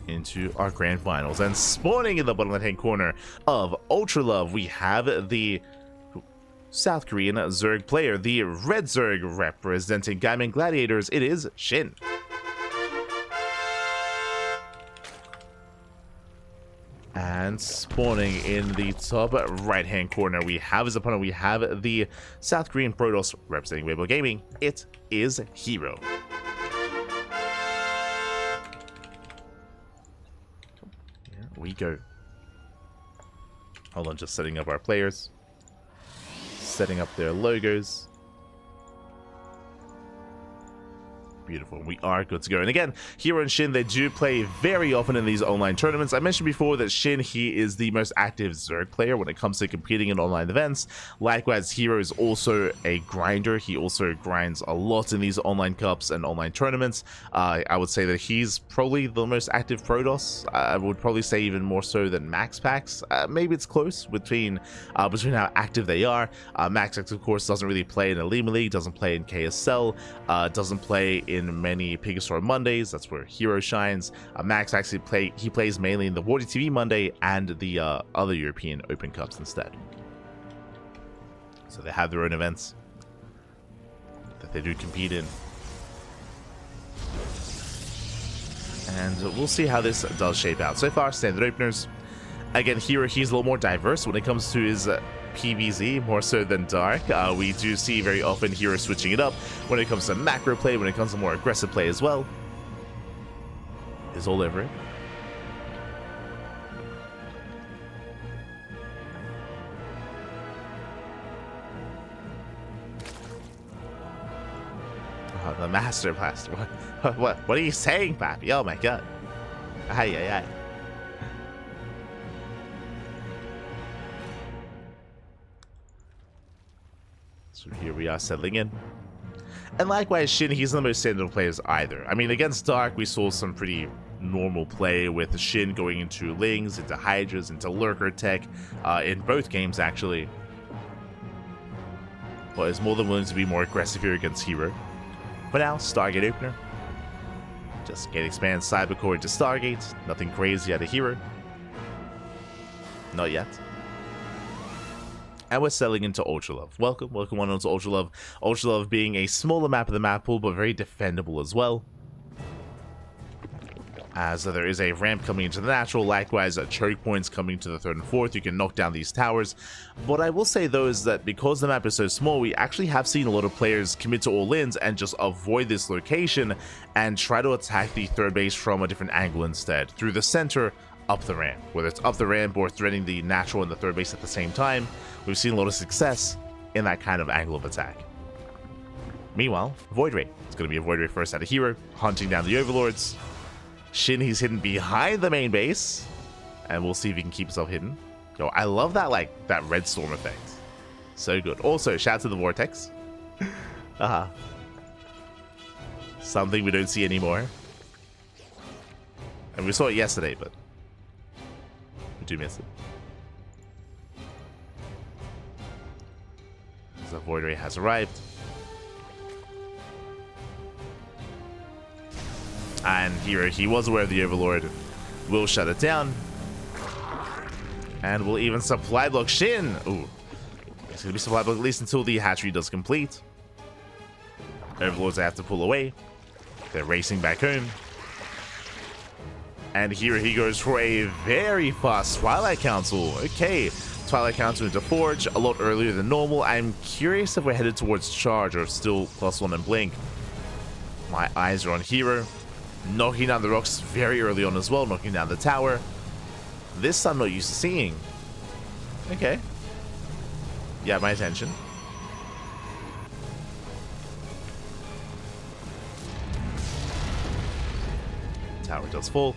into our grand finals. And spawning in the bottom left-hand corner of Ultra Love, we have the South Korean Zerg player, the Red Zerg representing Gaiman Gladiators. It is SHIN. And spawning in the top right-hand corner, we have his opponent. We have the South Korean Protoss representing Weibo Gaming. It is herO. Here we go. Hold on, just setting up our players. Setting up their logos. Beautiful. We are good to go. And again, herO and SHIN, they do play very often in these online tournaments. I mentioned before that SHIN, he is the most active Zerg player when it comes to competing in online events. Likewise, herO is also a grinder. He also grinds a lot in these online cups and online tournaments. I would say that he's probably the most active Protoss. I would probably say even more so than MaxPax. Maybe it's close between how active they are. MaxPax, of course, doesn't really play in Elima League, doesn't play in KSL, doesn't play in many Pigastore Mondays. That's where herO shines. Max actually plays mainly in the Wardy TV Monday and the other European Open Cups instead. So they have their own events that they do compete in. And we'll see how this does shape out. So far, standard openers. Again, herO, he's a little more diverse when it comes to his PvZ, more so than Dark. We do see very often herO switching it up when it comes to macro play, when it comes to more aggressive play as well. Is all over it. Oh, the Master Blaster. What are you saying, Pappy? Oh my god. Ay, ay, ay. So here we are settling in. And likewise, SHIN, he's not the most standard players either. I mean, against Dark, we saw some pretty normal play with SHIN going into Lings, into Hydras, into Lurker Tech, in both games, actually. But is more than willing to be more aggressive here against herO. But now, Stargate opener. Just get expand Cybercore into Stargate. Nothing crazy out of herO. Not yet. And we're selling into Ultra Love. Welcome on onto Ultra Love. Ultra Love being a smaller map of the map pool, but very defendable as well. As there is a ramp coming into the natural, likewise choke points coming to the 3rd and 4th. You can knock down these towers. What I will say though is that because the map is so small, we actually have seen a lot of players commit to all-ins and just avoid this location and try to attack the 3rd base from a different angle instead. Through the center, up the ramp. Whether it's up the ramp or threading the natural and the 3rd base at the same time, we've seen a lot of success in that kind of angle of attack. Meanwhile, Void Ray. It's going to be a Void Ray first out of herO, hunting down the Overlords. SHIN, he's hidden behind the main base, and we'll see if he can keep himself hidden. Yo, I love that, like, that red storm effect. So good. Also, shout out to the Vortex. Something we don't see anymore. And we saw it yesterday, but we do miss it. The Void Ray has arrived. And herO, he was aware of the Overlord. Will shut it down. And will even supply block SHIN. Ooh. It's going to be supply block at least until the hatchery does complete. Overlords have to pull away. They're racing back home. And herO, he goes for a very fast Twilight Council. Okay. Twilight Council into Forge a lot earlier than normal. I'm curious if we're headed towards Charge or still +1 and Blink. My eyes are on herO. Knocking down the rocks very early on as well, knocking down the tower. This I'm not used to seeing. Okay. Yeah, my attention. Tower does fall.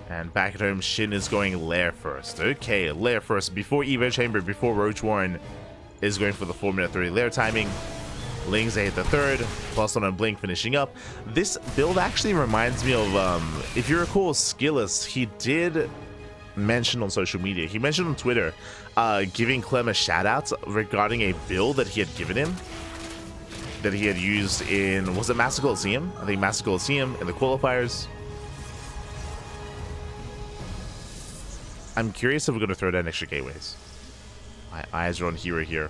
And back at home, SHIN is going Lair first. Okay, Lair first. Before Evo Chamber, before Roach Warren is going for the 4-minute 30 Lair timing. Lings hit the 3rd, +1 on Blink finishing up. This build actually reminds me of, if you recall, Skillus, he did mention on social media, he mentioned on Twitter, giving Clem a shout out regarding a build that he had given him. that he had used in, was it Master Coliseum? I think Master Coliseum in the qualifiers. I'm curious if we're going to throw down extra gateways. My eyes are on herO here.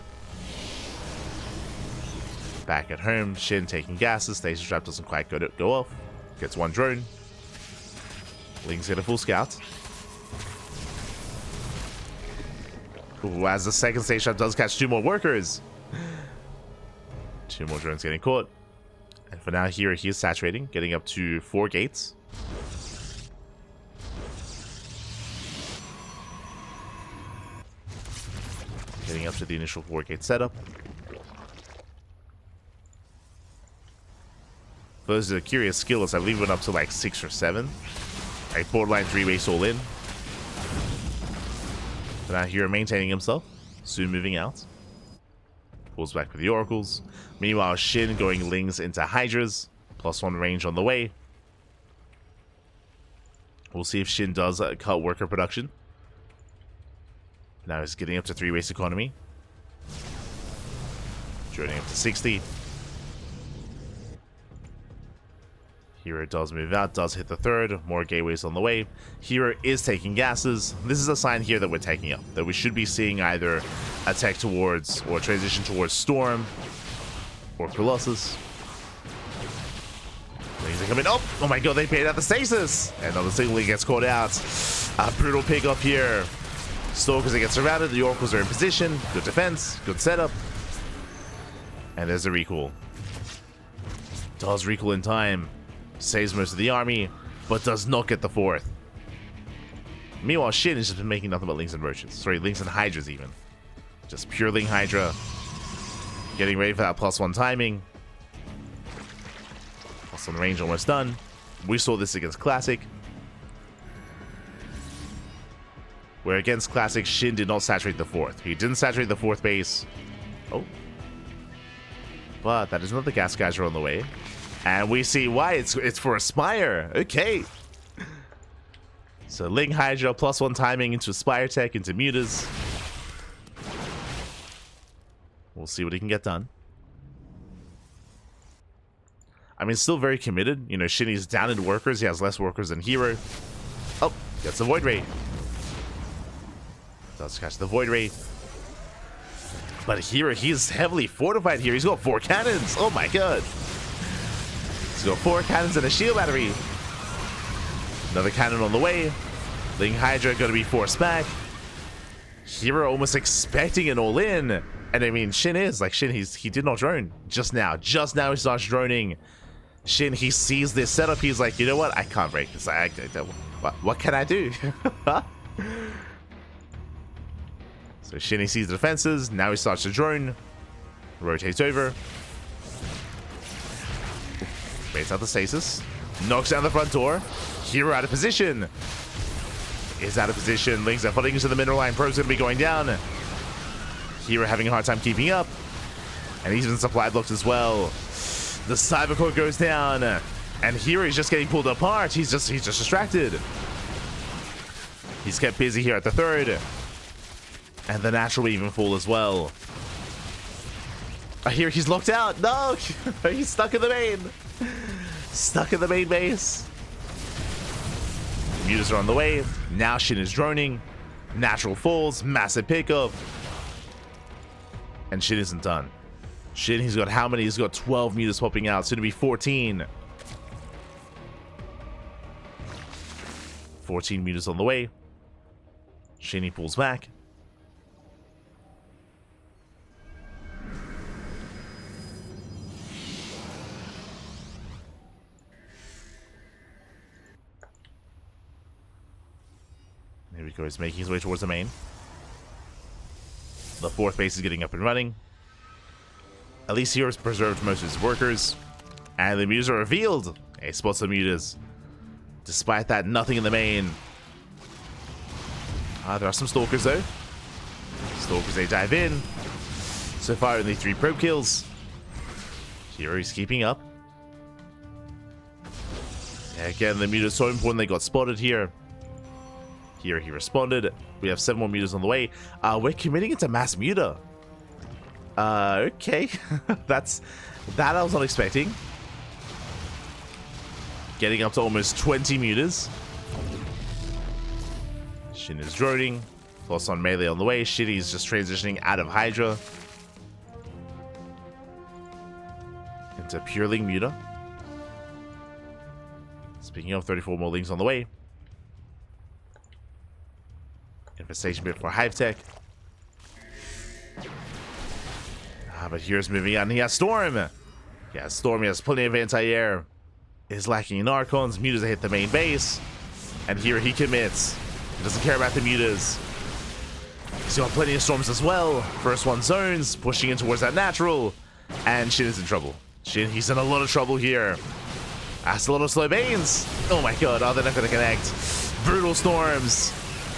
Back at home, SHIN taking gases. Station trap doesn't quite go off. Gets one drone. Lings get a full scout. Ooh, as the second station trap does catch 2 more workers. 2 more drones getting caught. And for now, here he is saturating, getting up to 4 gates. Getting up to the initial 4-gate setup. For those that are curious, skillless, I believe went up to like 6 or 7. Like borderline 3-base all in. But now here maintaining himself. Soon moving out. Pulls back with the oracles. Meanwhile, SHIN going Lings into Hydras. +1 range on the way. We'll see if SHIN does cut worker production. Now he's getting up to 3-base economy. Joining up to 60. herO does move out, does hit the 3rd. More gateways on the way. herO is taking gases. This is a sign here that we're taking up. That we should be seeing either a tech towards or transition towards Storm or Colossus. Lings are coming. Oh my god, they paid out the stasis! Another signaling gets caught out. A brutal pick up here. Stalkers that get surrounded. The oracles are in position. Good defense. Good setup. And there's a recall. Does recall in time. Saves most of the army, but does not get the 4th. Meanwhile, SHIN has just been making nothing but Lings and Roaches. Sorry, Lings and Hydras even. Just pure Ling Hydra. Getting ready for that +1 timing. +1 range almost done. We saw this against Classic. Where against Classic, SHIN did not saturate the 4th. He didn't saturate the 4th base. Oh. But that is not the gas guys are on the way. And we see why. It's for Aspire. Okay. So Ling Hydra +1 timing into Aspire Tech, into Mutas. We'll see what he can get done. I mean, still very committed. You know, SHIN is down in workers. He has less workers than herO. Oh, gets the Void Ray. Does catch the Void Ray. But herO, he's heavily fortified here. He's got 4 cannons. Oh my god. He's got 4 cannons and a shield battery. Another cannon on the way. Ling Hydra going to be forced back. herO almost expecting an all-in. And I mean, SHIN is. Like, SHIN, he did not drone. Just now. Just now he starts droning. SHIN, he sees this setup. He's like, you know what? I can't break this. What can I do? So SHIN, he sees the defenses. Now he starts to drone. Rotates over. Baits out the stasis. Knocks down the front door. herO out of position. Is out of position. Lings are putting into the mineral line. Pro's going to be going down. herO having a hard time keeping up. And he's been supply blocked as well. The Cybercore goes down. And herO is just getting pulled apart. He's just distracted. He's kept busy here at the 3rd. And the natural even fall as well. I hear he's locked out. No! He's stuck in the main. Stuck in the main base. Mutas are on the way. Now SHIN is droning. Natural falls. Massive pickup. And SHIN isn't done. SHIN, he's got how many? He's got 12 mutas popping out. Soon to be 14. 14 mutas on the way. SHIN, he pulls back. There we go, he's making his way towards the main. The 4th base is getting up and running. At least hero's preserved most of his workers. And the mutas are revealed. He spots the mutas. Despite that, nothing in the main. There are some stalkers though. Stalkers, they dive in. So far, only 3 probe kills. herO is keeping up. Yeah, again, the mutas so important they got spotted here. Here he responded. We have 7 more mutas on the way. We're committing into mass muta. Okay. That I was not expecting. Getting up to almost 20 meters. Shin is droning. Plus on melee on the way. Shitty's just transitioning out of Hydra. Into Pureling Muta. Speaking of, 34 more Lings on the way. Infestation bit for Hive Tech. But here's moving on. He has Storm. Yeah, Storm. He has plenty of anti-air. Is lacking in Archons. Mutas hit the main base. And here he commits. He doesn't care about the Mutas. He's got plenty of Storms as well. First one zones. Pushing in towards that natural. And Shin is in trouble. Shin, he's in a lot of trouble here. That's a lot of slow Banes. Oh my god. Oh, they're not going to connect. Brutal Storms.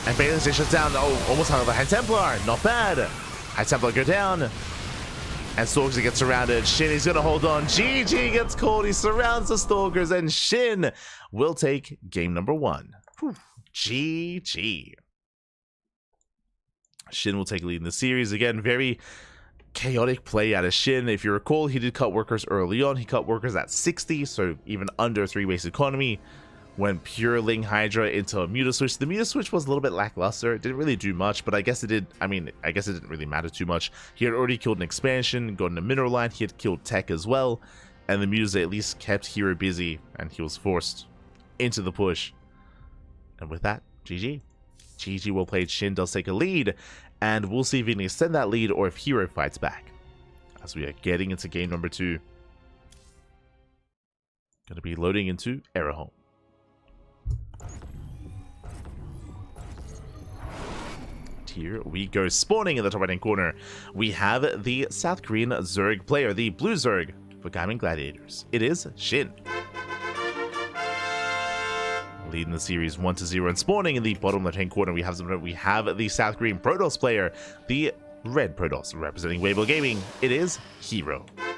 And Banes shuts down. Oh, almost out of the High Templar. Not bad. High Templar go down. And Stalkers gets surrounded. Shin is going to hold on. GG gets called. He surrounds the Stalkers. And Shin will take game number 1. Whew. GG. Shin will take lead in the series. Again, very chaotic play out of Shin. If you recall, he did cut workers early on. He cut workers at 60, so even under 3 base economy. When Pureling Hydra into a Muta Switch. The Muta Switch was a little bit lackluster. It didn't really do much, but I guess it did. I mean, I guess it didn't really matter too much. He had already killed an expansion, gotten a mineral line. He had killed tech as well. And the Mutas at least kept herO busy, and he was forced into the push. And with that, GG. GG well played. Shin does take a lead, and we'll see if he can extend that lead or if herO fights back. As we are getting into game number 2. Going to be loading into herO. Here we go. Spawning in the top right hand corner, we have the South Korean Zerg player, the blue Zerg for Gaming Gladiators. It is Shin. Leading the series 1-0, and spawning in the bottom left hand corner, we have the South Korean Protoss player, the red Protoss, representing Weibo Gaming. It is herO. Here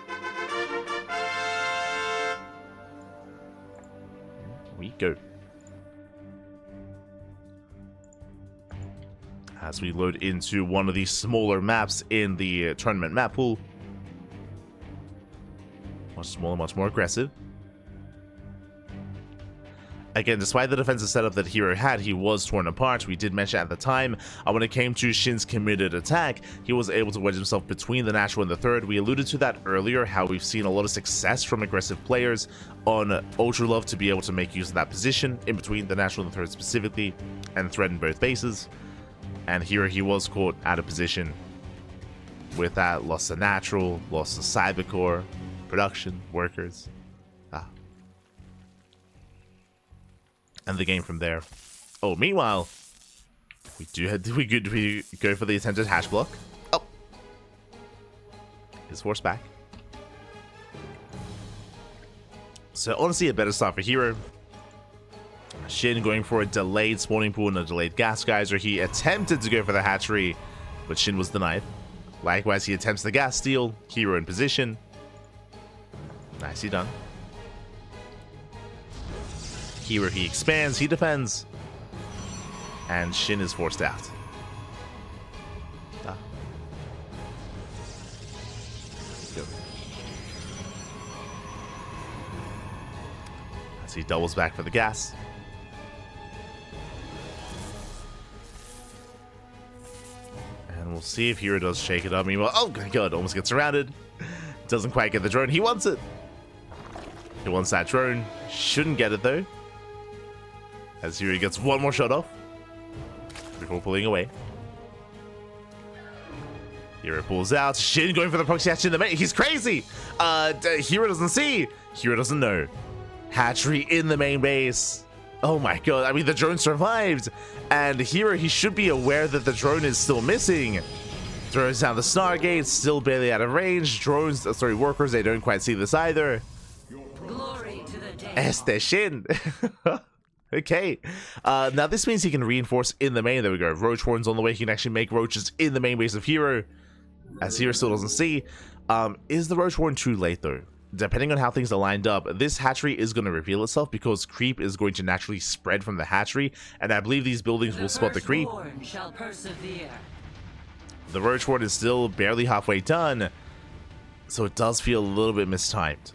we go. As we load into one of the smaller maps in the tournament map pool. Much smaller, much more aggressive. Again, despite the defensive setup that herO had, he was torn apart. We did mention at the time, when it came to Shin's committed attack, he was able to wedge himself between the natural and the third. We alluded to that earlier, how we've seen a lot of success from aggressive players on Ultra Love to be able to make use of that position, in between the natural and the third specifically, and threaten both bases. And here he was caught out of position. With that, lost the natural, lost the cyber core, production, workers. And the game from there. Oh, meanwhile, we go for the attempted hash block. Oh, is forced back. So honestly, a better start for herO. Shin going for a delayed spawning pool and a delayed gas geyser. He attempted to go for the hatchery, but Shin was denied. Likewise, he attempts the gas steal. herO in position. Nicely done. herO, he expands, he defends. And Shin is forced out. Go. As he doubles back for the gas. And we'll see if herO does shake it up. Meanwhile, oh my god, almost gets surrounded. Doesn't quite get the drone. He wants it. He wants that drone. Shouldn't get it though. As herO gets one more shot off before pulling away. herO pulls out. Shin going for the proxy hatch in the main. He's crazy. herO doesn't see. herO doesn't know. Hatchery in the main base. Oh my god. I mean, the drone survived. And herO, he should be aware that the drone is still missing. Throws down the Stargate, still barely out of range. Drones, workers, they don't quite see this either. Glory to the day. Este Shin. Okay. Now this means he can reinforce in the main. There we go. Roach horns on the way. He can actually make roaches in the main base of herO. As herO still doesn't see. Is the roach horn too late though? Depending on how things are lined up, this hatchery is going to reveal itself because creep is going to naturally spread from the hatchery, and I believe these buildings will spot the creep. Shall persevere. The Roach Ward is still barely halfway done, so it does feel a little bit mistimed.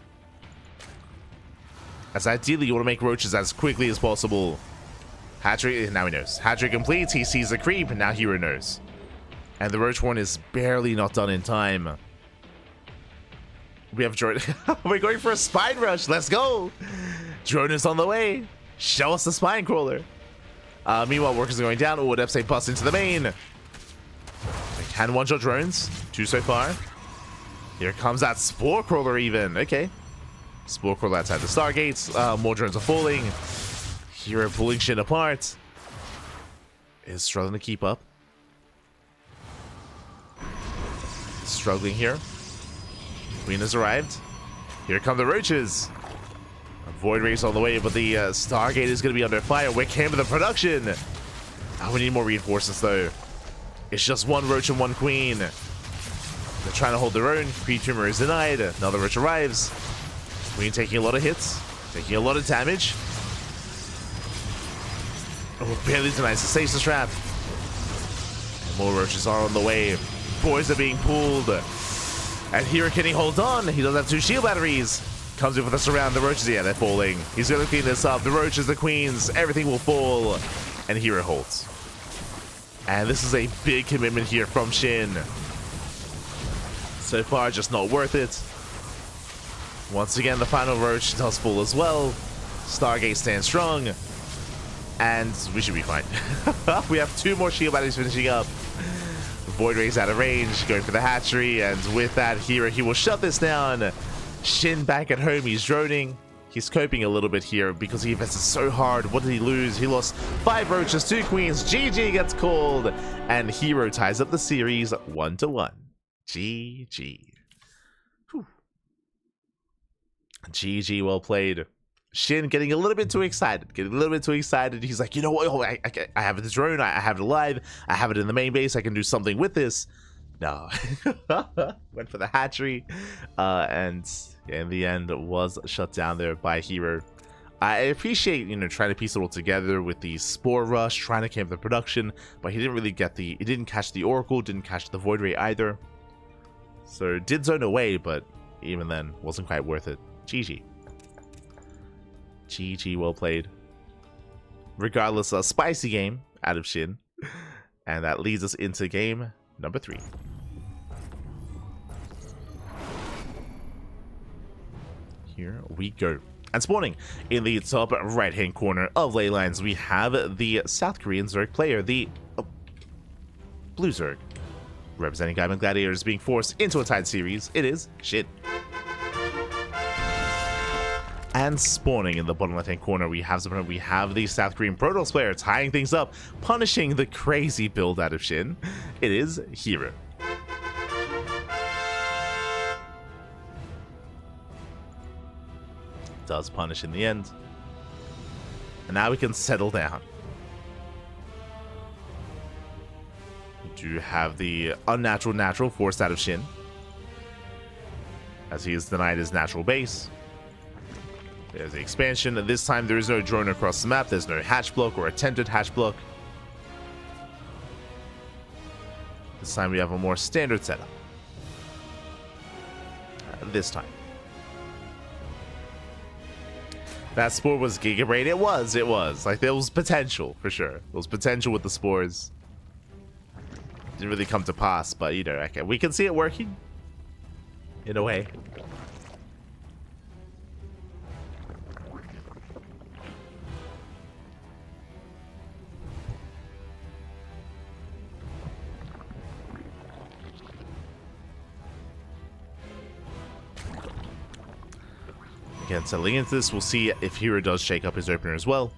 As ideally, you want to make roaches as quickly as possible. Hat-trick, now he knows. Hat-trick completes, he sees the creep, and now herO knows. And the Roach Ward is barely not done in time. We have Jordan. We're going for a spine rush, let's go! Jordan is on the way. Show us the spine crawler. Meanwhile, workers are going down. Oh, Adepts, they bust into the main. They can one-shot drones. 2 so far. Here comes that Spore Crawler even. Okay. Spore Crawler outside the Stargates. More drones are falling. herO pulling SHIN apart. Is struggling to keep up. Struggling here. Queen has arrived. Here come the roaches. A Void Race on the way, but the Stargate is going to be under fire. Where came the production? Oh, we need more reinforcements though. It's just 1 roach and 1 queen. They're trying to hold their own. Creep Tumor is denied. Another roach arrives. Queen taking a lot of hits. Taking a lot of damage. Oh, barely denies the stasis trap. And more roaches are on the way. Boys are being pulled. And here can he hold on? He does have 2 shield batteries. Comes in with a surround. The roaches, yeah, they're falling. He's going to clean this up. The roaches, the queens, everything will fall. And herO holds. And this is a big commitment here from SHIN. So far, just not worth it. Once again, the final roach does fall as well. Stargate stands strong. And we should be fine. We have 2 more shield batteries finishing up. Void Ray's out of range, going for the hatchery, and with that, herO, he will shut this down. SHIN back at home, he's droning. He's coping a little bit here because he invested so hard. What did he lose? He lost 5 roaches, 2 queens. GG gets called, and herO ties up the series 1-1. GG. Whew. GG, well played. SHIN getting a little bit too excited. He's like, you know what? Oh, I have the drone. I have it alive. I have it in the main base. I can do something with this. No. Went for the hatchery. And in the end, was shut down there by herO. I appreciate, trying to piece it all together with the Spore Rush, trying to camp the production. But he didn't really get he didn't catch the Oracle, didn't catch the Void Ray either. So did zone away, but even then, wasn't quite worth it. GG. GG, well played. Regardless, a spicy game out of SHIN. And that leads us into game number 3. Here we go. And spawning in the top right-hand corner of Leylines, we have the South Korean Zerg player, the Blue Zerg. Representing Diamond Gladiators being forced into a tied series, it is SHIN. And spawning in the bottom left-hand corner, we have the South Korean Protoss player tying things up, punishing the crazy build out of SHIN. It is herO. Does punish in the end. And now we can settle down. We do have the unnatural natural forced out of SHIN, as he is denied his natural base. There's the expansion, and this time there is no drone across the map. There's no hatch block or attempted hatch block. This time we have a more standard setup. This time. That spore was Giga Braid. It was. Like, there was potential, for sure. There was potential with the spores. Didn't really come to pass, but, okay, we can see it working. In a way. Again, settling into this, we'll see if herO does shake up his opener as well.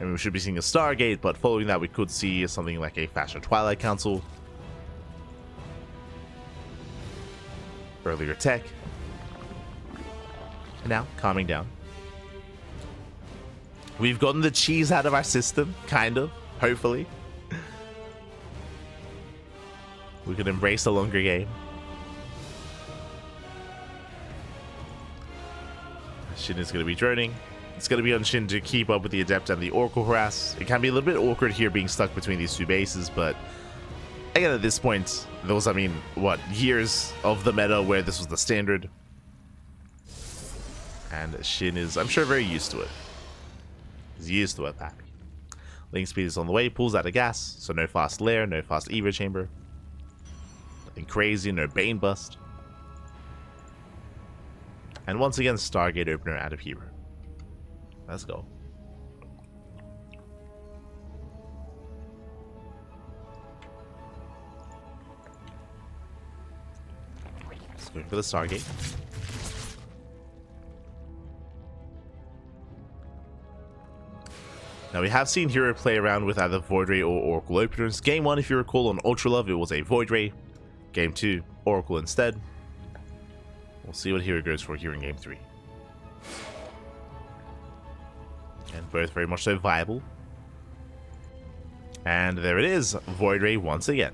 And we should be seeing a Stargate, but following that we could see something like a faster Twilight Council. Earlier tech. And now, calming down. We've gotten the cheese out of our system, kind of, hopefully. We could embrace a longer game. SHIN is going to be droning. It's going to be on SHIN to keep up with the Adept and the Oracle harass. It can be a little bit awkward here being stuck between these 2 bases, but Again, at this point, there was, I mean, what, years of the meta where this was the standard. And SHIN is, I'm sure, very used to it. He's used to it, Pappy. Link speed is on the way, pulls out of gas, so no fast lair, no fast Evo chamber. Nothing crazy, no Bane bust. And once again, Stargate opener out of herO. Let's go. Let's go for the Stargate. Now, we have seen herO play around with either Void Ray or Oracle openers. Game 1, if you recall, on Ultra Love, it was a Void Ray. Game 2, Oracle instead. We'll see what herO goes for here in Game 3. And both very much so viable. And there it is, Void Ray once again.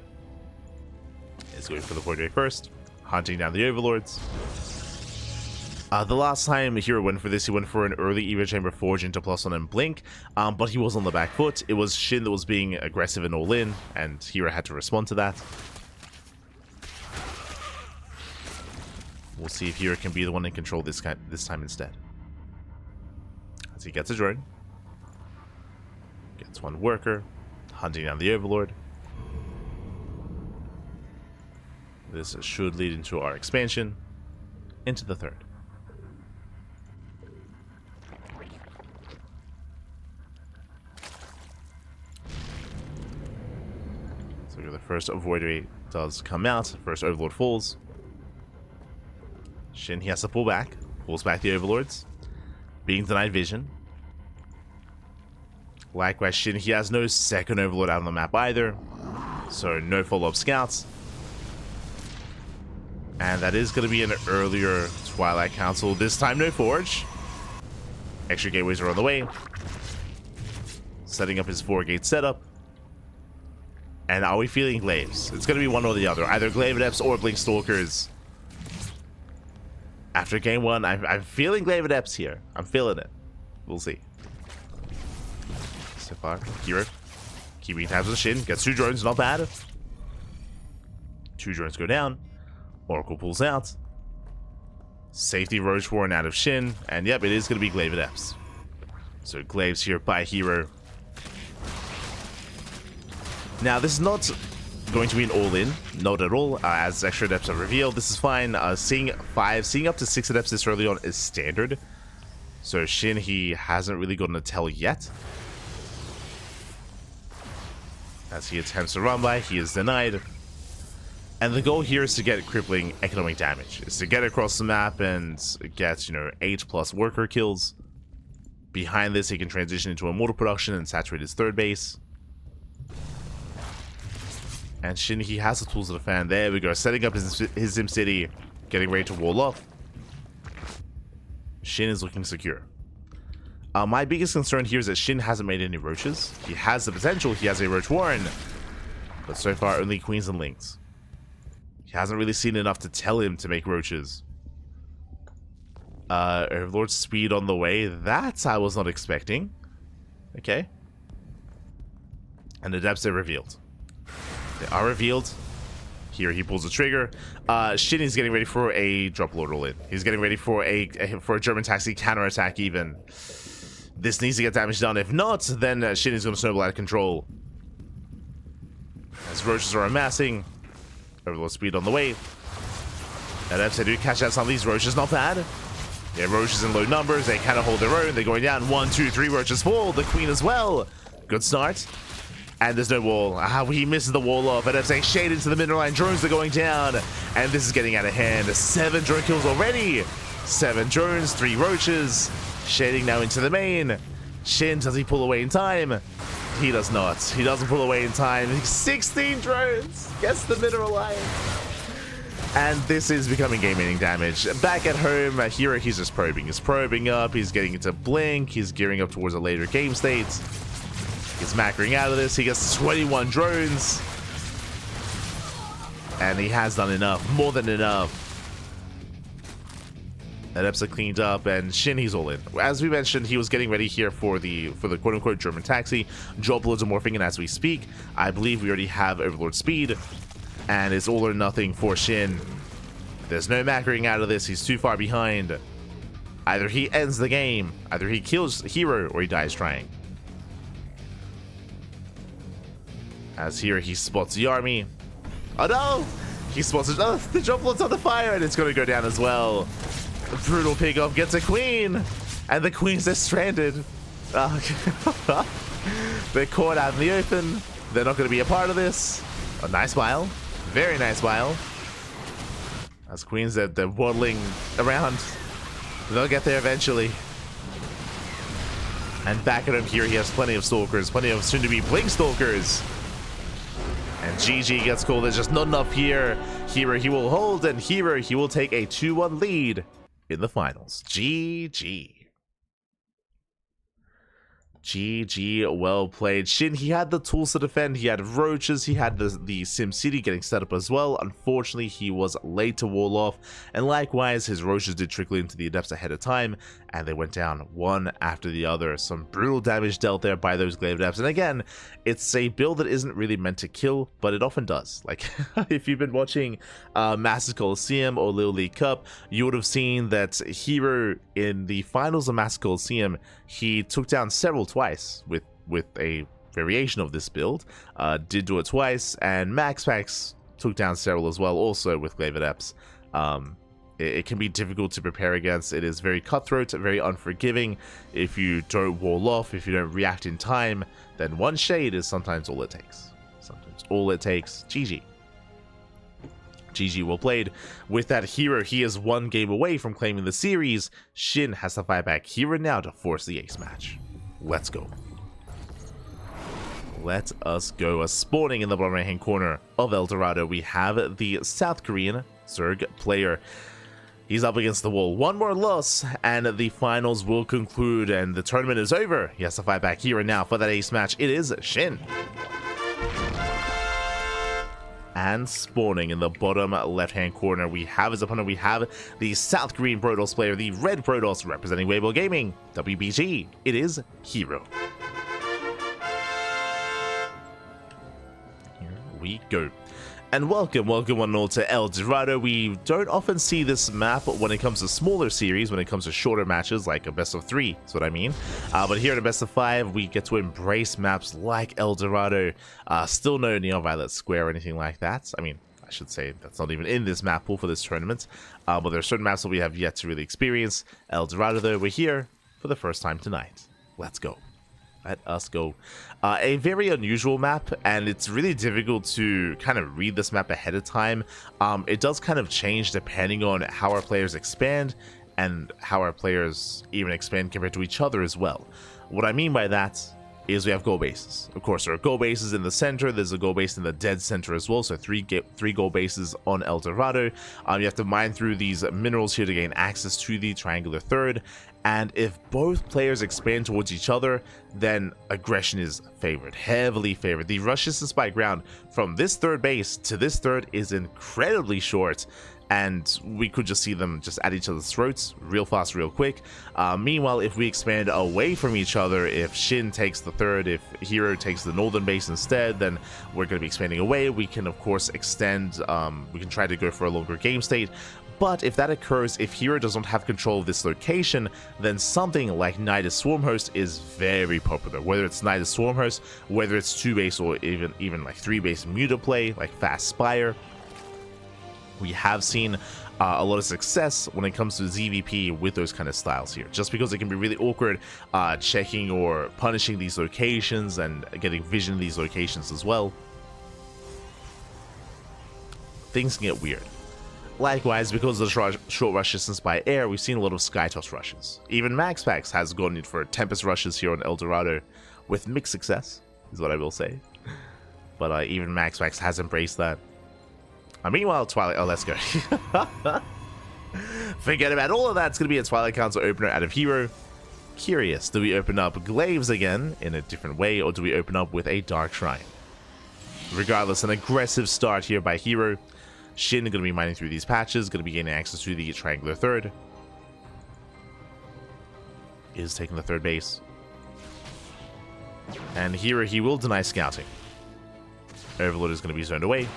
Is going for the Void Ray first, hunting down the Overlords. The last time herO went for this, he went for an early Evo Chamber Forge into +1 and Blink, but he was on the back foot. It was SHIN that was being aggressive and all in, and herO had to respond to that. We'll see if herO can be the one in control this time instead. As he gets a drone, gets one worker, hunting down the Overlord. This should lead into our expansion, into the third. So the first Void Ray does come out, first Overlord falls. SHIN, he has to pull back, pulls back the Overlords, being denied vision. Likewise, SHIN, he has no second Overlord out on the map either, so no follow-up scouts. And that is going to be an earlier Twilight Council, this time no Forge. Extra gateways are on the way. Setting up his 4-gate setup. And are we feeling Glaives? It's going to be one or the other, either Glaive Adepts or Blink Stalkers. After game 1, I'm feeling Glaive Adepts here. I'm feeling it. We'll see. So far, herO keeping tabs with SHIN. Gets 2 drones, not bad. 2 drones go down. Oracle pulls out. Safety Roach Warren out of SHIN. And yep, it is going to be Glaive Adepts. So Glaives here by herO. Now, this is not going to be an all-in, not at all, as extra adepts are revealed. This is fine. Seeing up to 6 adepts this early on is standard. So SHIN, he hasn't really gotten a tell yet. As he attempts to run by, he is denied. And the goal here is to get crippling economic damage. Is to get across the map and get, 8+ worker kills. Behind this, he can transition into Immortal production and saturate his third base. And SHIN, he has the tools to defend. There we go. Setting up his Zim City. Getting ready to wall off. SHIN is looking secure. My biggest concern here is that SHIN hasn't made any roaches. He has the potential. He has a Roach Warren. But so far, only Queens and Lings. He hasn't really seen enough to tell him to make roaches. Overlord speed on the way. That I was not expecting. Okay. And the depths are revealed. They are revealed. Here he pulls the trigger. SHIN is getting ready for a drop load roll in. He's getting ready for a German taxi counterattack even. This needs to get damage done. If not, then SHIN is going to snowball out of control. As roaches are amassing. Overlord speed on the way. Adepts, they do catch out some of these roaches. Not bad. Yeah, roaches in low numbers. They kind of hold their own. They're going down. 1, 2, 3 roaches fall. The queen as well. Good start. And there's no wall. He misses the wall off. And I'm saying shade into the middle line. Drones are going down. And this is getting out of hand. 7 drone kills already. 7 drones, 3 roaches. Shading now into the main. SHIN, does he pull away in time? He does not. He doesn't pull away in time. 16 drones. Gets the mineral line. And this is becoming game-ending damage. Back at home, herO, he's just probing. He's probing up. He's getting into Blink. He's gearing up towards a later game state. He's macroing out of this. He gets 21 drones. And he has done enough. More than enough. Adepts are cleaned up, and SHIN, he's all in. As we mentioned, he was getting ready here for the quote-unquote German taxi. Drop lords are morphing in as we speak. I believe we already have Overlord speed, and it's all or nothing for SHIN. There's no macroing out of this. He's too far behind. Either he ends the game, either he kills herO, or he dies trying. As here, he spots the army. Oh no! He spots it. Oh, the drop lord's on the fire, and it's going to go down as well. The brutal pickoff gets a queen, and the queens are stranded. They're caught out in the open. They're not going to be a part of this. A nice bile. Very nice bile. As queens, they're waddling around. They'll get there eventually. And back at him here, he has plenty of stalkers, plenty of soon-to-be blink stalkers. And GG gets called. There's just not enough here. herO, he will hold, and herO, he will take a 2-1 lead in the finals. GG. GG, well played. SHIN, he had the tools to defend. He had roaches. He had the Sim City getting set up as well. Unfortunately, he was late to wall off. And likewise, his roaches did trickle into the Adepts ahead of time. And they went down one after the other. Some brutal damage dealt there by those Glaive Adepts. And again, it's a build that isn't really meant to kill, but it often does. Like, if you've been watching Masters Coliseum or Little League Cup, you would have seen that herO in the finals of Masters Coliseum, he took down several twice with a variation of this build. Did do it twice, and MaxPax took down several as well, also with Glaive Adepts. It can be difficult to prepare against. It is very cutthroat, very unforgiving. If you don't wall off, if you don't react in time, then one shade is sometimes all it takes. Sometimes all it takes. GG. GG, well played. With that, herO, he is one game away from claiming the series. SHIN has to fight back herO now to force the ace match. Let's go. Let us go. Spawning in the bottom right hand corner of El Dorado, we have the South Korean Zerg player. He's up against the wall. One more loss, and the finals will conclude, and the tournament is over. He has to fight back here and now for that ace match. It is SHIN. And spawning in the bottom left-hand corner, we have his opponent. We have the South Korean Protoss player, the Red Protoss representing Weibo Gaming, WBG. It is herO. Here we go. And welcome one and all to El Dorado. We don't often see this map when it comes to smaller series, when it comes to shorter matches like a best of 3, that's what I mean. But here in a best of 5, we get to embrace maps like El Dorado. Still no Neon Violet Square or anything like that. I mean, I should say that's not even in this map pool for this tournament. But there are certain maps that we have yet to really experience. El Dorado, though, we're here for the first time tonight. Let's go. Let us go. A very unusual map, and it's really difficult to kind of read this map ahead of time. It does kind of change depending on how our players expand and how our players even expand compared to each other as well. What I mean by that is we have goal bases. Of course, there are goal bases in the center. There's a goal base in the dead center as well. So three goal bases on El Dorado. You have to mine through these minerals here to gain access to the triangular third. And if both players expand towards each other, then aggression is favored, heavily favored. The rush distance by ground from this third base to this third is incredibly short. And we could just see them just at each other's throats real fast, real quick. Meanwhile, if we expand away from each other, if SHIN takes the third, if herO takes the northern base instead, then we're going to be expanding away. We can, of course, extend. We can try to go for a longer game state. But if that occurs, if herO doesn't have control of this location, then something like Nidus Swarmhost is very popular. Whether it's Nidus Swarmhost, whether it's 2-base or even like 3-base Mutaplay, like Fast Spire. We have seen a lot of success when it comes to ZVP with those kind of styles here, just because it can be really awkward checking or punishing these locations and getting vision in these locations as well. Things can get weird. Likewise, because of the short rush distance by air, we've seen a lot of Skytoss rushes. Even MaxPax has gone in for Tempest rushes here on El Dorado with mixed success, is what I will say. But even MaxPax has embraced that. Meanwhile, Twilight... Oh, let's go. Forget about all of that. It's going to be a Twilight Council opener out of herO. Curious, do we open up Glaives again in a different way, or do we open up with a Dark Shrine? Regardless, an aggressive start here by herO. SHIN going to be mining through these patches, going to be gaining access to the triangular third. is taking the third base. And here he will deny scouting. Overlord is going to be zoned away.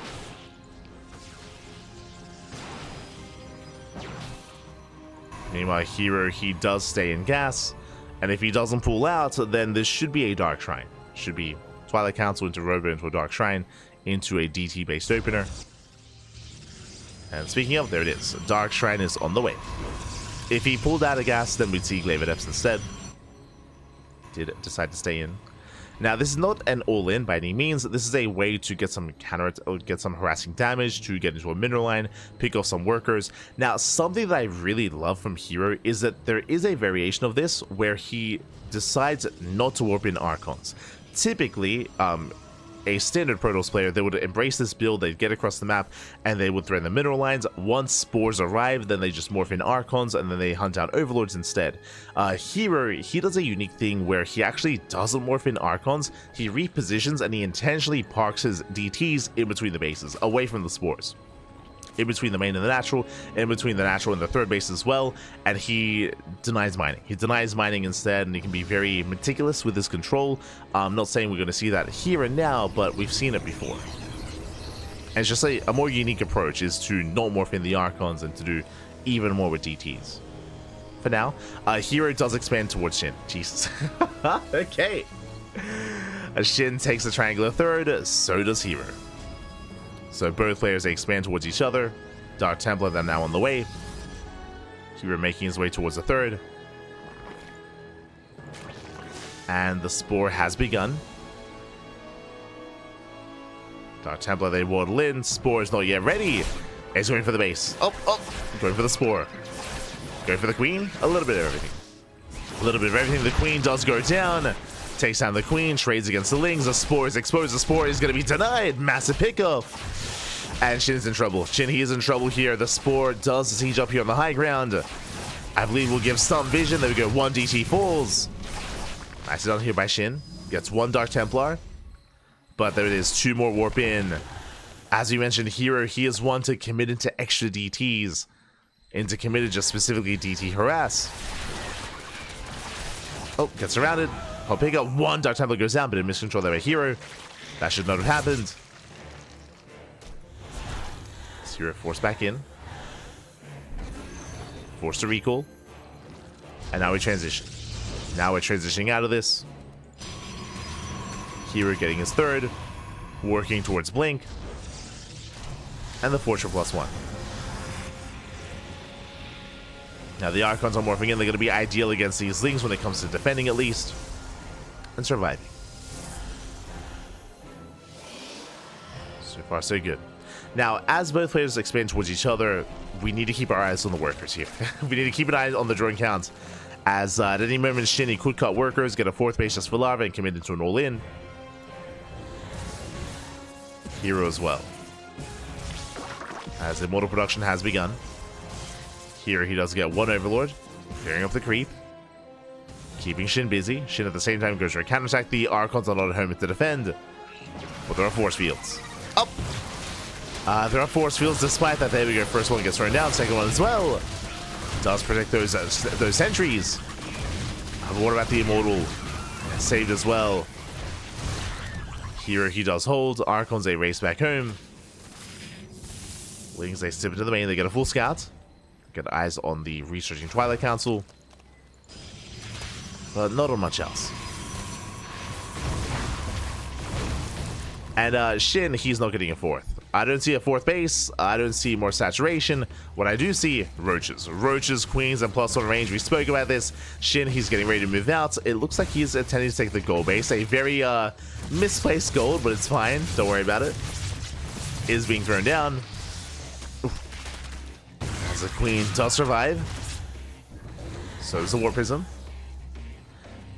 Meanwhile, herO, he does stay in gas. And if he doesn't pull out, then this should be a Dark Shrine. Should be Twilight Council into Robo into a Dark Shrine into a DT-based opener. And speaking of, there it is. Dark Shrine is on the way. If he pulled out a gas, then we'd see Glaive Adepts instead. Did decide to stay in. Now, this is not an all-in by any means. This is a way to get some get some harassing damage, to get into a mineral line, pick off some workers. Now, something that I really love from herO is that there is a variation of this where he decides not to warp in Archons. Typically, a standard Protoss player, they would embrace this build, they'd get across the map, and they would threaten the mineral lines. Once spores arrive, then they just morph in Archons, and then they hunt out Overlords instead. herO, he does a unique thing where he actually doesn't morph in Archons, he repositions and he intentionally parks his DTs in between the bases, away from the spores. In between the main and the natural, in between the natural and the third base as well, and he denies mining. He denies mining instead, and he can be very meticulous with his control. I'm not saying we're going to see that here and now, but we've seen it before. And it's just a more unique approach is to not morph in the Archons and to do even more with DTs. For now, herO does expand towards SHIN. Jesus. Okay. SHIN takes the triangular third, so does herO. So both players, they expand towards each other. Dark Templar, they're now on the way. herO making his way towards the third. And the Spore has begun. Dark Templar, they waddle in. Spore is not yet ready. He's going for the base. Oh, going for the Spore. Going for the Queen. A little bit of everything. A little bit of everything. The Queen does go down. Takes down the Queen, trades against the Lings. The Spore is exposed. The Spore is going to be denied. Massive pickup. And SHIN is in trouble. SHIN, he is in trouble here. The Spore does siege up here on the high ground. I believe we'll give some vision. There we go. 1 DT falls. Nicely done here by SHIN. Gets 1 Dark Templar. But there it is. 2 more warp in. As we mentioned, herO, he is one to commit into extra DTs. Into committed just specifically DT harass. Oh, gets surrounded. I'll pick up 1. Dark Templar goes down, but it miscontrolled there by herO. That should not have happened. herO forced back in. Forced to recall. And now we transition. Now we're transitioning out of this. herO getting his third. Working towards Blink. And the Fortune +1. Now the Archons are morphing in. They're going to be ideal against these Lings when it comes to defending at least. And surviving. So far, so good. Now, as both players expand towards each other, we need to keep our eyes on the workers here. We need to keep an eye on the drone count. As at any moment, SHIN could cut workers, get a 4th base just for Larva, and commit into an all-in. herO as well. As Immortal production has begun. Here he does get 1 Overlord, clearing up the creep. Keeping SHIN busy. SHIN at the same time goes for a counterattack. The Archons are not at home to defend. But there are force fields. Up! There are force fields despite that. There we go. First one gets thrown down. Second one as well. Does protect those sentries. But what about the Immortal? Saved as well. Here he does hold. Archons, they race back home. Lings, they step into the main. They get a full scout. Get eyes on the researching Twilight Council. But not on much else. And SHIN, he's not getting a 4th. I don't see a 4th base. I don't see more saturation. What I do see, roaches. Roaches, queens, and +1 range. We spoke about this. SHIN, he's getting ready to move out. It looks like he's intending to take the gold base. A very misplaced gold, but it's fine. Don't worry about it. Is being thrown down. Oof. As the queen does survive. So does the War Prism.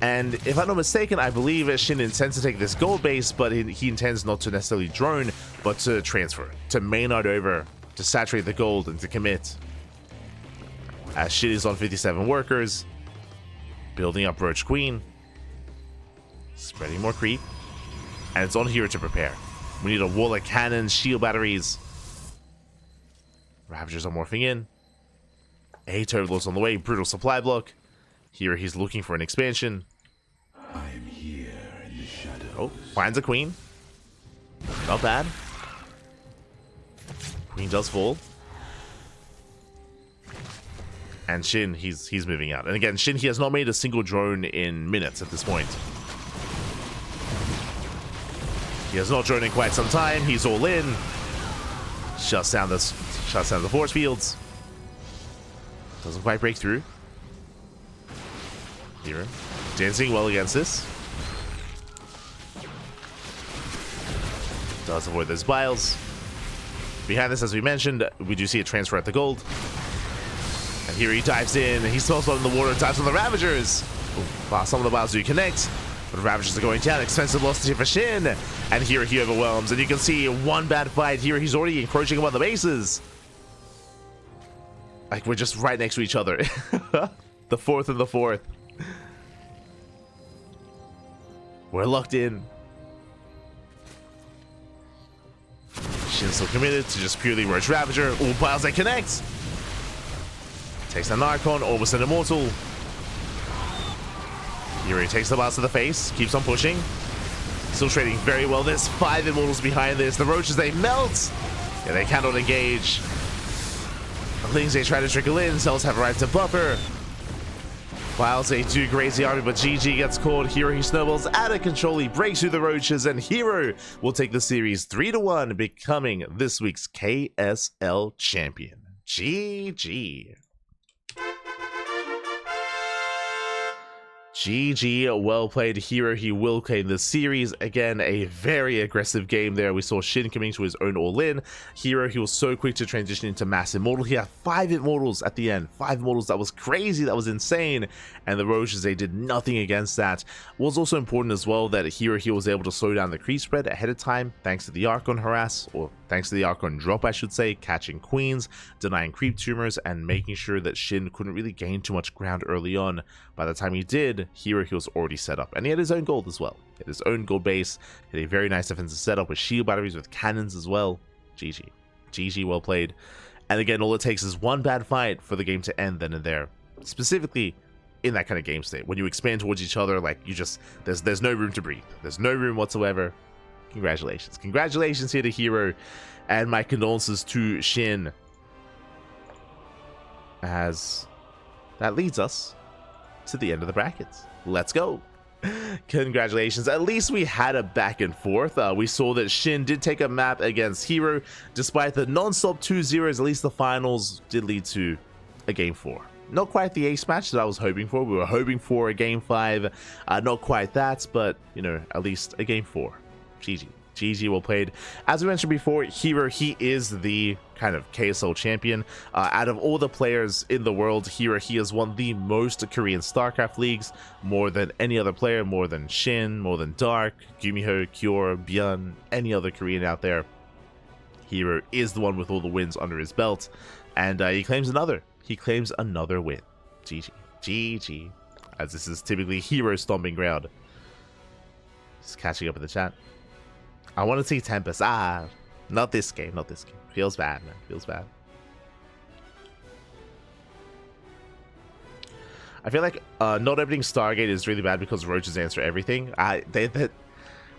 And if I'm not mistaken, I believe SHIN intends to take this gold base, but he intends not to necessarily drone, but to transfer, to Maynard over, to saturate the gold and to commit. As SHIN is on 57 workers, building up Roach Queen, spreading more creep, and it's on here to prepare. We need a wall of cannons, shield batteries. Ravagers are morphing in. 8 Overlords on the way, brutal supply block. Here he's looking for an expansion. I'm here in the shadow. Oh, finds a queen. Not bad. Queen does fall. And SHIN, he's moving out. And again, SHIN, he has not made a single drone in minutes at this point. He has not droned in quite some time. He's all in. Shuts down the force fields. Doesn't quite break through. Here, dancing well against this. Does avoid those biles. Behind this, as we mentioned, we do see a transfer at the gold. And here he dives in. He smells blood in the water, dives on the Ravagers. Wow, some of the biles do connect. But the Ravagers are going down. Expensive loss here for SHIN. And here he overwhelms. And you can see one bad fight here. He's already encroaching upon the bases. Like, we're just right next to each other. The fourth and the fourth. We're locked in. SHIN's still committed to just purely Roach Ravager. All piles that connect. Takes an Archon, almost an Immortal. Here he takes the blast to the face, keeps on pushing. Still trading very well. There's 5 Immortals behind this. The Roaches, they melt. Yeah, they cannot engage. The Lings, they try to trickle in. Cells have arrived to buffer. Files, they do graze the army, but GG gets caught. herO, he snowballs out of control. He breaks through the Roaches, and herO will take the series 3-1, becoming this week's KSL champion. GG. GG, well played, herO. He will claim the series. Again, a very aggressive game there. We saw SHIN coming to his own all-in. herO, he was so quick to transition into Mass Immortal. He had 5 Immortals at the end. 5 Immortals, that was crazy, that was insane. And the Roaches, they did nothing against that. Was also important as well that herO, he was able to slow down the creep spread ahead of time, thanks to the Archon harass, or thanks to the Archon drop, I should say, catching queens, denying creep tumors, and making sure that SHIN couldn't really gain too much ground early on. By the time he did, herO, he was already set up, and he had his own gold as well. He had his own gold base. He had a very nice defensive setup with shield batteries, with cannons as well. GG. GG, well played. And again, all it takes is one bad fight for the game to end then and there. Specifically in that kind of game state, when you expand towards each other, like, you just, there's no room to breathe. There's no room whatsoever. Congratulations. Congratulations here to herO, and my condolences to SHIN, as that leads us to the end of the brackets. Let's go. Congratulations. At least we had a back and forth. We saw that SHIN did take a map against herO. Despite the non-stop 2-0s, at least the finals did lead to a game 4. Not quite the ace match that I was hoping for. We were hoping for a game 5. Not quite that, but, you know, at least a game 4. GG. GG, well played. As we mentioned before, herO, he is the kind of KSL champion. Out of all the players in the world, herO, he has won the most Korean StarCraft Leagues, more than any other player, more than SHIN, more than Dark, Gumiho, Kyor, Byun, any other Korean out there. herO is the one with all the wins under his belt, and he claims another. He claims another win. GG. GG. As this is typically herO's stomping ground. Just catching up in the chat. I want to see Tempest. Not this game. Not this game. Feels bad, man. Feels bad. I feel like not opening Stargate is really bad because Roaches answer everything.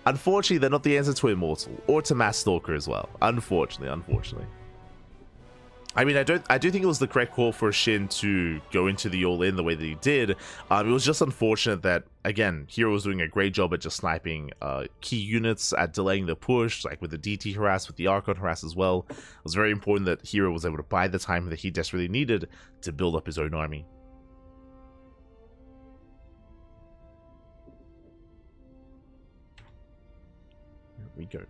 Unfortunately, they're not the answer to Immortal or to Mass Stalker as well. Unfortunately. I mean, I do think it was the correct call for SHIN to go into the all-in the way that he did. It was just unfortunate that, again, herO was doing a great job at just sniping key units, at delaying the push, like with the DT harass, with the Archon harass as well. It was very important that herO was able to buy the time that he desperately needed to build up his own army. Here we go.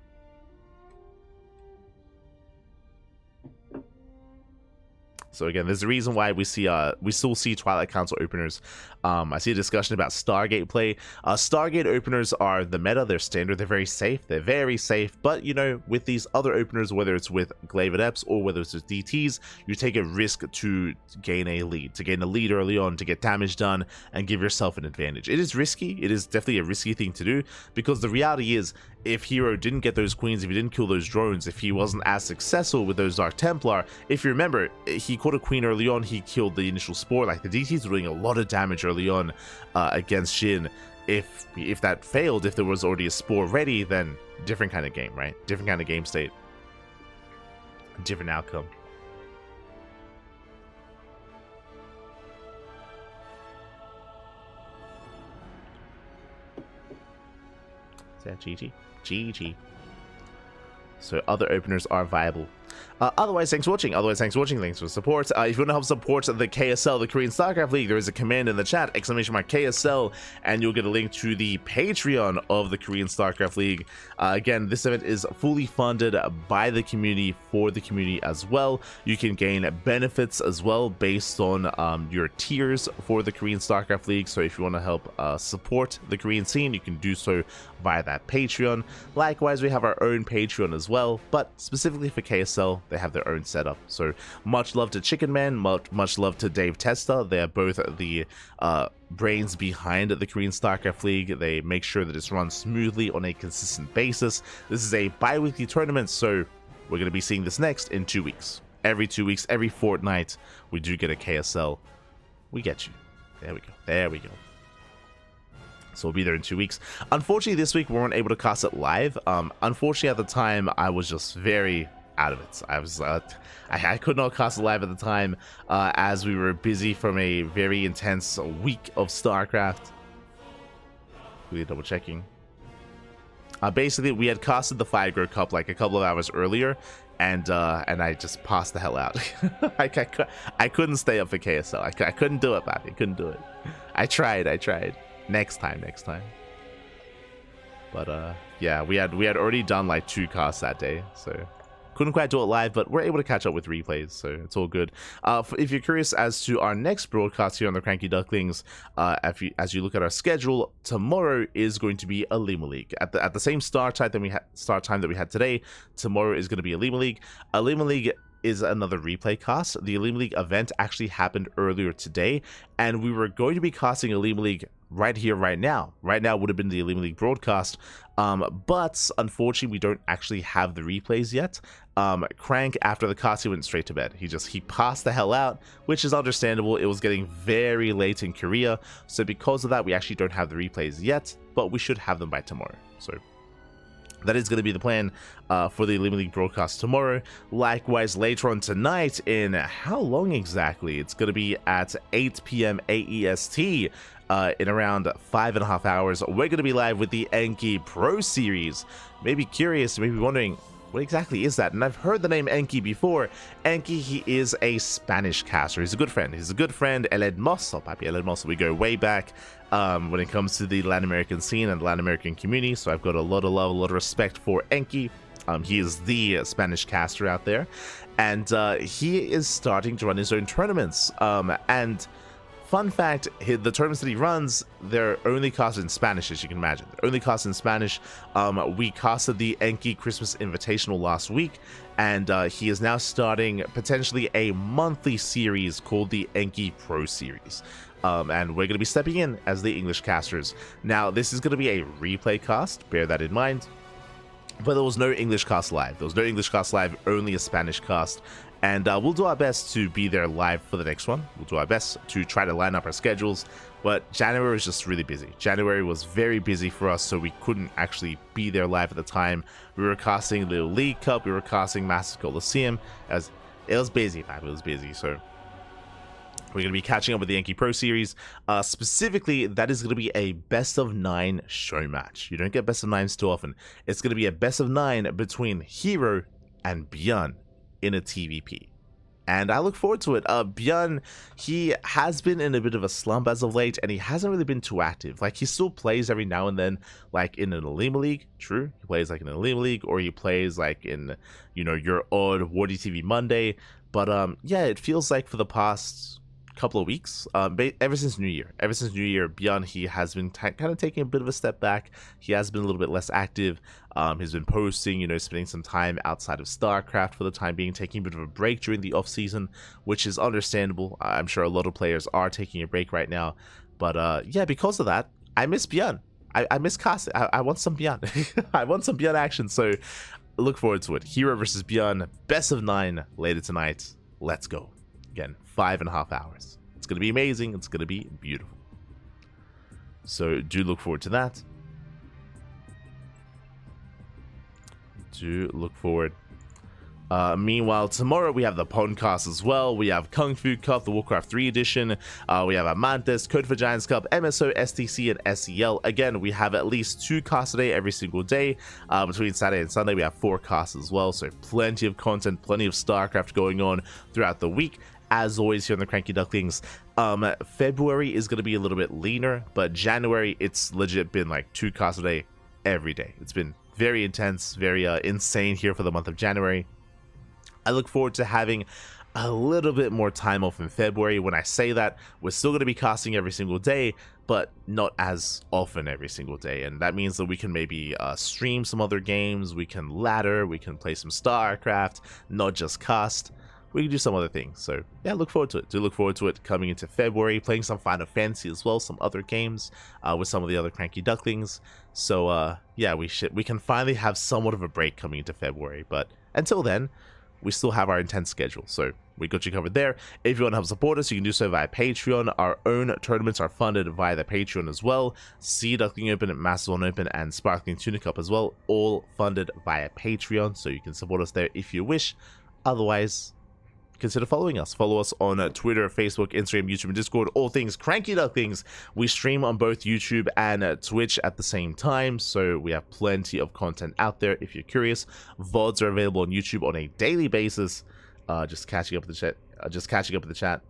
So again, there's a reason why we still see Twilight Council openers. I see a discussion about Stargate play. Stargate openers are the meta. They're standard. They're very safe. But, you know, with these other openers, whether it's with Glaive Adepts or whether it's with DTs, you take a risk to gain a lead. To gain a lead early on, to get damage done, and give yourself an advantage. It is risky. It is definitely a risky thing to do, because the reality is, if herO didn't get those queens, if he didn't kill those drones, if he wasn't as successful with those Dark Templar, if you remember, he caught a queen early on, he killed the initial spore. Like, the DTs were doing a lot of damage early on against Shin. If that failed, if there was already a spore ready, then different kind of game, right? Different kind of game state. Different outcome. Is that GG? GG. So other openers are viable. Otherwise, thanks for watching. Thanks for support. If you want to help support the KSL, the Korean StarCraft League, there is a command in the chat, !KSL, and you'll get a link to the Patreon of the Korean StarCraft League. Again, this event is fully funded by the community, for the community as well. You can gain benefits as well based on your tiers for the Korean StarCraft League. So if you want to help support the Korean scene, you can do so via that Patreon. Likewise, we have our own Patreon as well, but specifically for KSL, they have their own setup. So much love to Chicken Man, much love to Dave Testa. They are both the brains behind the Korean StarCraft League. They make sure that it's run smoothly on a consistent basis. This is a bi-weekly tournament, so we're going to be seeing this next in 2 weeks. Every 2 weeks, every fortnight, we do get a KSL. We get you. There we go. There we go. So we'll be there in 2 weeks. Unfortunately, this week we weren't able to cast it live. Unfortunately, at the time, I was just very out of it. I could not cast it live at the time, as we were busy from a very intense week of StarCraft. Really double checking. Basically, we had casted the Fire Cup like a couple of hours earlier, and I just passed the hell out. I couldn't stay up for KSL. I couldn't do it, Bobby. I couldn't do it. I tried. Next time. But yeah, we had already done like 2 casts that day, so couldn't quite do it live, but we're able to catch up with replays, so it's all good. If you're curious as to our next broadcast here on the CranKy Ducklings, as you look at our schedule, tomorrow is going to be a Lima League at the same start time that we had today. Tomorrow is going to be a Lima League. A Lima League is another replay cast. The Lima League event actually happened earlier today, and we were going to be casting a Lima League right here, right now. Right now would have been the Lima League broadcast, but unfortunately we don't actually have the replays yet. Crank, after the cast, he went straight to bed. He passed the hell out, which is understandable. It was getting very late in Korea, so because of that, we actually don't have the replays yet, but we should have them by tomorrow. So that is going to be the plan for the Lima League broadcast tomorrow. Likewise, later on tonight, in how long exactly? It's going to be at 8 p.m. AEST. In around 5.5 hours, we're going to be live with the Enki Pro Series. Maybe curious, maybe wondering, what exactly is that? And I've heard the name Enki before. Enki, he is a Spanish caster. He's a good friend. El Hermoso, Papi El Hermoso. We go way back when it comes to the Latin American scene and the Latin American community. So I've got a lot of love, a lot of respect for Enki. He is the Spanish caster out there. And he is starting to run his own tournaments. And fun fact, the tournaments that he runs, they're only casted in Spanish, as you can imagine. They're only casted in Spanish. We casted the Enki Christmas Invitational last week, and he is now starting potentially a monthly series called the Enki Pro Series. And we're going to be stepping in as the English casters. Now, this is going to be a replay cast, bear that in mind. But there was no English cast live. Only a Spanish cast. And we'll do our best to be there live for the next one. We'll do our best to try to line up our schedules. But January was just really busy. January was very busy for us, so we couldn't actually be there live at the time. We were casting the League Cup. We were casting Master Coliseum. It was busy, man. It was busy. So we're going to be catching up with the Enki Pro Series. Specifically, that is going to be a best of 9 show match. You don't get best of 9s too often. It's going to be a best of 9 between herO and Björn in a TVP, and I look forward to it. Björn, he has been in a bit of a slump as of late, and he hasn't really been too active. Like, he still plays every now and then, like in an Lima League. True, he plays like in an Lima League, or he plays like in, your odd Wardy TV Monday. But yeah, it feels like for the past couple of weeks, ever since New Year, Björn, he has been kind of taking a bit of a step back. He has been a little bit less active. He's been posting, spending some time outside of StarCraft for the time being, taking a bit of a break during the off season, which is understandable. I'm sure a lot of players are taking a break right now. But yeah, because of that, I miss Björn. I miss cast. I want some Björn. I want some Björn action. So look forward to it. herO versus Björn, best of 9 later tonight. Let's go. Again, 5.5 hours. It's going to be amazing. It's going to be beautiful. So do look forward to that. Do look forward. Meanwhile, tomorrow we have the podcast as well. We have Kung Fu Cup, the Warcraft 3 edition. We have Amantis, Code for Giants Cup, MSO, STC, and SEL. Again, we have at least 2 casts a day every single day. Between Saturday and Sunday, we have 4 casts as well. So plenty of content, plenty of StarCraft going on throughout the week. As always here on the CranKy Ducklings. February is going to be a little bit leaner, but January, it's legit been like 2 casts a day every day. It's been very intense, very insane here for the month of January. I look forward to having a little bit more time off in February. When I say that, we're still going to be casting every single day, but not as often every single day. And that means that we can maybe stream some other games, we can ladder, we can play some StarCraft, not just cast. We can do some other things. So yeah, look forward to it. Do look forward to it coming into February, playing some Final Fantasy as well, some other games with some of the other CranKy Ducklings. So yeah, we can finally have somewhat of a break coming into February. But until then, we still have our intense schedule, so we got you covered there. If you want to help support us, you can do so via Patreon. Our own tournaments are funded via the Patreon as well. Sea Duckling Open, Macedon Open, and Sparkling Tuna Cup as well, all funded via Patreon, so you can support us there if you wish. Otherwise, consider following us. Follow us on Twitter, Facebook, Instagram, YouTube, and Discord. All things CranKy Ducklings. We stream on both YouTube and Twitch at the same time, so we have plenty of content out there if you're curious. VODs are available on YouTube on a daily basis. Just catching up with the chat.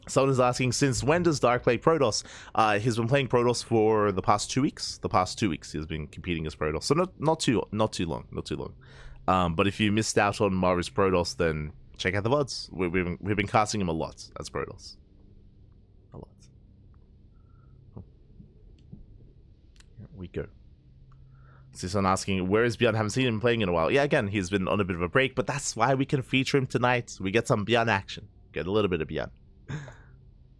Someone is asking, since when does Dark play Protoss? He's been playing Protoss for the past 2 weeks. He's been competing as Protoss, so not too long. But if you missed out on Marvis Protoss, then check out the VODs. We've been casting him a lot as Protoss. A lot. Here we go. So someone asking, where is Bjorn? Haven't seen him playing in a while. Yeah, again, he's been on a bit of a break, but that's why we can feature him tonight. We get some Bjorn action. Get a little bit of Bjorn.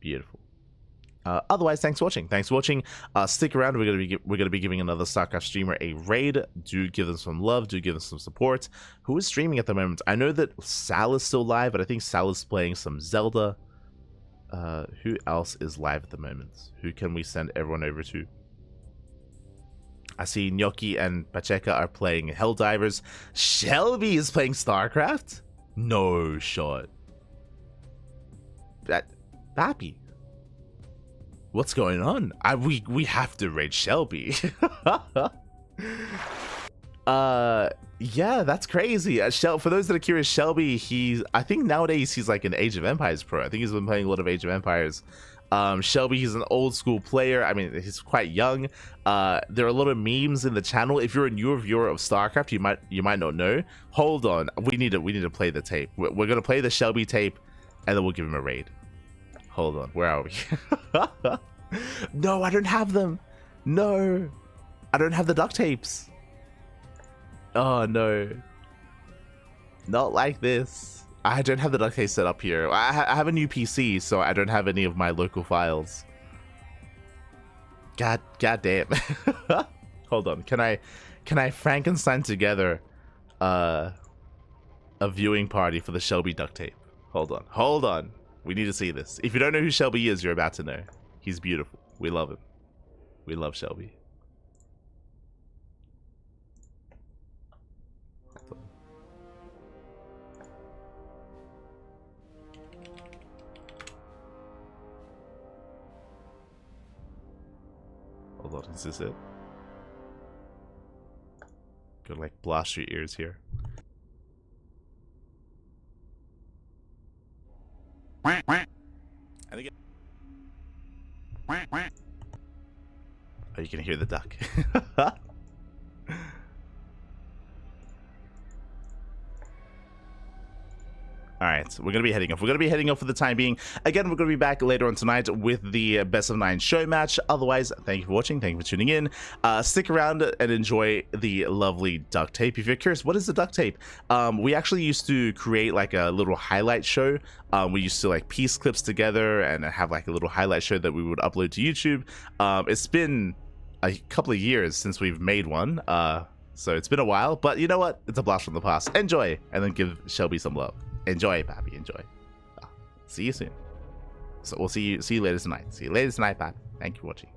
Beautiful. Otherwise, thanks for watching. Stick around. We're gonna be giving another StarCraft streamer a raid. Do give them some love. Do give them some support. Who is streaming at the moment? I know that Sal is still live, but I think Sal is playing some Zelda. Who else is live at the moment? Who can we send everyone over to? I see Gnocchi and Pacheca are playing Helldivers. Shelby is playing StarCraft? No shot. Bappy. What's going on? We have to raid Shelby. Yeah, that's crazy. For those that are curious, Shelby, I think nowadays he's like an Age of Empires pro. I think he's been playing a lot of Age of Empires. Shelby, he's an old school player. I mean, he's quite young. There are a lot of memes in the channel. If you're a newer viewer of StarCraft, you might not know. Hold on, we need to play the tape. We're gonna play the Shelby tape, and then we'll give him a raid. Hold on, where are we? No, I don't have them. No, I don't have the duct tapes. Oh no, not like this. I don't have the duct tape set up here. I have a new PC, so I don't have any of my local files. God damn. Hold on, can I Frankenstein together a viewing party for the Shelby duct tape? Hold on. We need to see this. If you don't know who Shelby is, you're about to know. He's beautiful. We love him. We love Shelby. Hold on, is this it? Gotta like blast your ears here. I think it... Oh, you can hear the duck. Alright, we're going to be heading off. We're going to be heading off for the time being. Again, we're going to be back later on tonight with the best of 9 show match. Otherwise, thank you for watching. Thank you for tuning in. Stick around and enjoy the lovely duct tape. If you're curious, what is the duct tape? We actually used to create like a little highlight show. We used to like piece clips together and have like a little highlight show that we would upload to YouTube. It's been a couple of years since we've made one. So it's been a while, but you know what? It's a blast from the past. Enjoy, and then give Shelby some love. Enjoy, Pappy, enjoy. see you soon. So we'll see you later tonight. See you later tonight, Pat. Thank you for watching.